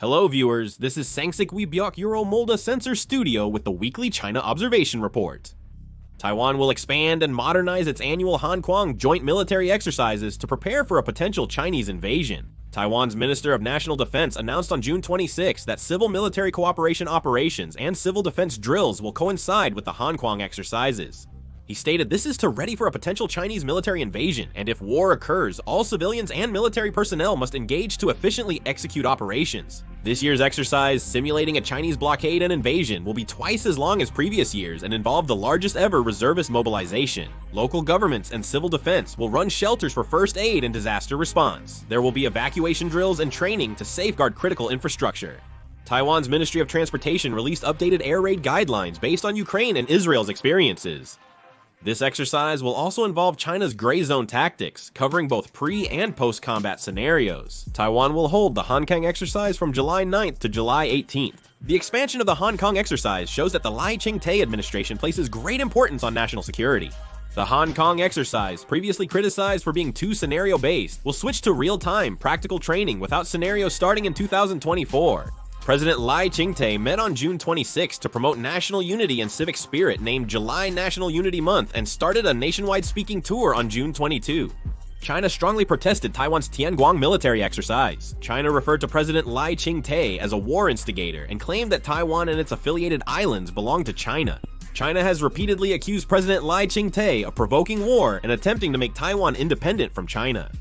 Hello viewers, this is Sangsik Webyok Euro Molda Sensor Studio with the weekly China Observation Report. Taiwan will expand and modernize its annual Kuang joint military exercises to prepare for a potential Chinese invasion. Taiwan's Minister of National Defense announced on June 26 that civil military cooperation operations and civil defense drills will coincide with the Kuang exercises. He stated this is to ready for a potential Chinese military invasion, and if war occurs, all civilians and military personnel must engage to efficiently execute operations. This year's exercise, simulating a Chinese blockade and invasion, will be twice as long as previous years and involve the largest ever reservist mobilization. Local governments and civil defense will run shelters for first aid and disaster response. There will be evacuation drills and training to safeguard critical infrastructure. Taiwan's Ministry of Transportation released updated air raid guidelines based on Ukraine and Israel's experiences. This exercise will also involve China's gray zone tactics, covering both pre- and post-combat scenarios. Taiwan will hold the Kuang exercise from July 9th to July 18th. The expansion of the Kuang exercise shows that the Lai Ching-te administration places great importance on national security. The Kuang exercise, previously criticized for being too scenario-based, will switch to real-time, practical training without scenarios starting in 2024. President Lai Ching-te met on June 26 to promote national unity and civic spirit named July National Unity Month and started a nationwide speaking tour on June 22. China strongly protested Taiwan's Tianguang military exercise. China referred to President Lai Ching-te as a war instigator and claimed that Taiwan and its affiliated islands belong to China. China has repeatedly accused President Lai Ching-te of provoking war and attempting to make Taiwan independent from China.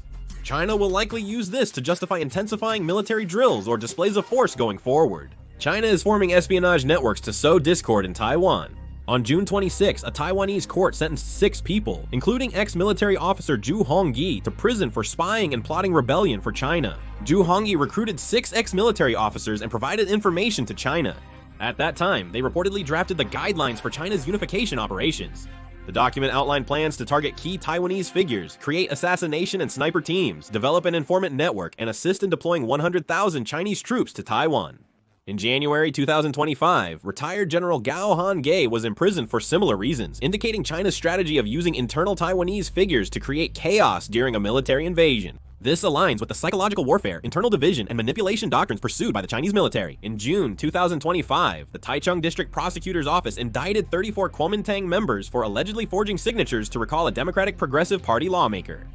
China will likely use this to justify intensifying military drills or displays of force going forward. China is forming espionage networks to sow discord in Taiwan. On June 26, a Taiwanese court sentenced 6 people, including ex-military officer Zhu Hongyi, to prison for spying and plotting rebellion for China. Zhu Hongyi recruited 6 ex-military officers and provided information to China. At that time, they reportedly drafted the guidelines for China's unification operations. The document outlined plans to target key Taiwanese figures, create assassination and sniper teams, develop an informant network, and assist in deploying 100,000 Chinese troops to Taiwan. In January 2025, retired General Gao Han-ge was imprisoned for similar reasons, indicating China's strategy of using internal Taiwanese figures to create chaos during a military invasion. This aligns with the psychological warfare, internal division, and manipulation doctrines pursued by the Chinese military. In June 2025, the Taichung District Prosecutor's Office indicted 34 Kuomintang members for allegedly forging signatures to recall a Democratic Progressive Party lawmaker.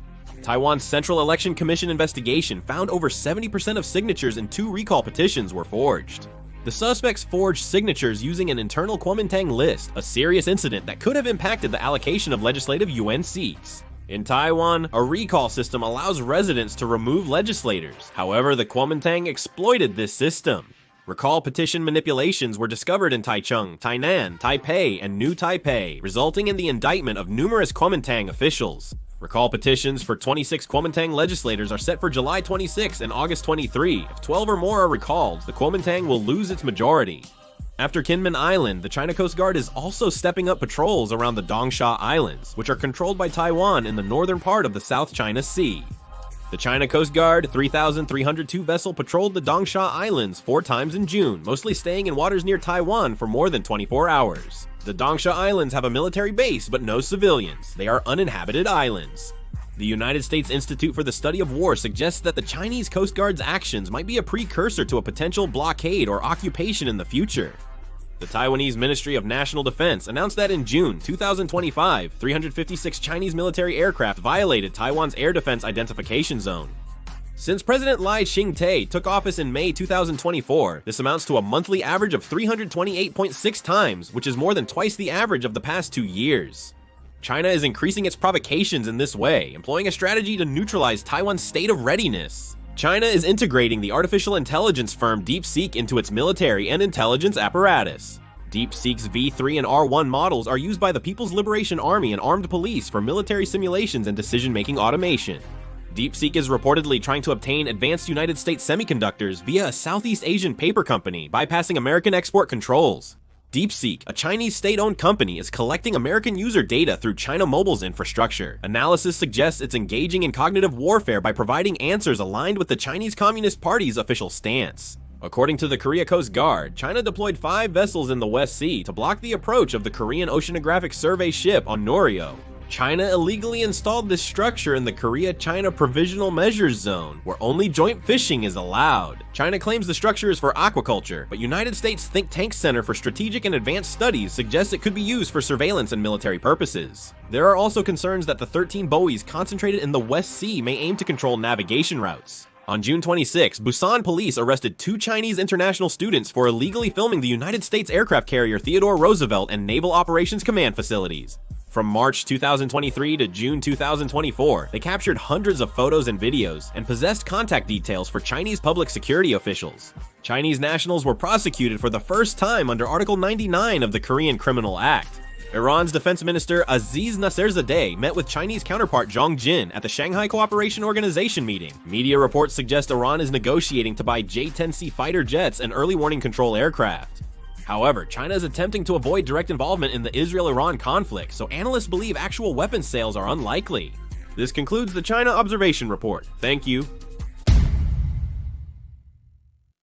Taiwan's Central Election Commission investigation found over 70% of signatures in 2 recall petitions were forged. The suspects forged signatures using an internal Kuomintang list, a serious incident that could have impacted the allocation of legislative UN seats. In Taiwan, a recall system allows residents to remove legislators. However, the Kuomintang exploited this system. Recall petition manipulations were discovered in Taichung, Tainan, Taipei, and New Taipei, resulting in the indictment of numerous Kuomintang officials. Recall petitions for 26 Kuomintang legislators are set for July 26 and August 23. If 12 or more are recalled, the Kuomintang will lose its majority. After Kinmen Island, the China Coast Guard is also stepping up patrols around the Dongsha Islands, which are controlled by Taiwan in the northern part of the South China Sea. The China Coast Guard 3,302 vessel patrolled the Dongsha Islands 4 times in June, mostly staying in waters near Taiwan for more than 24 hours. The Dongsha Islands have a military base but no civilians. They are uninhabited islands. The United States Institute for the Study of War suggests that the Chinese Coast Guard's actions might be a precursor to a potential blockade or occupation in the future. The Taiwanese Ministry of National Defense announced that in June 2025, 356 Chinese military aircraft violated Taiwan's air defense identification zone. Since President Lai Ching-te took office in May 2024, this amounts to a monthly average of 328.6 times, which is more than twice the average of the past 2 years. China is increasing its provocations in this way, employing a strategy to neutralize Taiwan's state of readiness. China is integrating the artificial intelligence firm DeepSeek into its military and intelligence apparatus. DeepSeek's V3 and R1 models are used by the People's Liberation Army and armed police for military simulations and decision-making automation. DeepSeek is reportedly trying to obtain advanced United States semiconductors via a Southeast Asian paper company, bypassing American export controls. DeepSeek, a Chinese state-owned company, is collecting American user data through China Mobile's infrastructure. Analysis suggests it's engaging in cognitive warfare by providing answers aligned with the Chinese Communist Party's official stance. According to the Korea Coast Guard, China deployed 5 vessels in the West Sea to block the approach of the Korean Oceanographic Survey ship on Norio. China illegally installed this structure in the Korea-China Provisional Measures Zone, where only joint fishing is allowed. China claims the structure is for aquaculture, but United States think tank Center for Strategic and Advanced Studies suggests it could be used for surveillance and military purposes. There are also concerns that the 13 buoys concentrated in the West Sea may aim to control navigation routes. On June 26, Busan police arrested 2 Chinese international students for illegally filming the United States aircraft carrier Theodore Roosevelt and Naval Operations Command facilities. From March 2023 to June 2024, they captured hundreds of photos and videos and possessed contact details for Chinese public security officials. Chinese nationals were prosecuted for the first time under Article 99 of the Korean Criminal Act. Iran's Defense Minister Aziz Nasserzadeh met with Chinese counterpart Zhang Jin at the Shanghai Cooperation Organization meeting. Media reports suggest Iran is negotiating to buy J-10C fighter jets and early warning control aircraft. However, China is attempting to avoid direct involvement in the Israel-Iran conflict, so analysts believe actual weapons sales are unlikely. This concludes the China Observation Report. Thank you.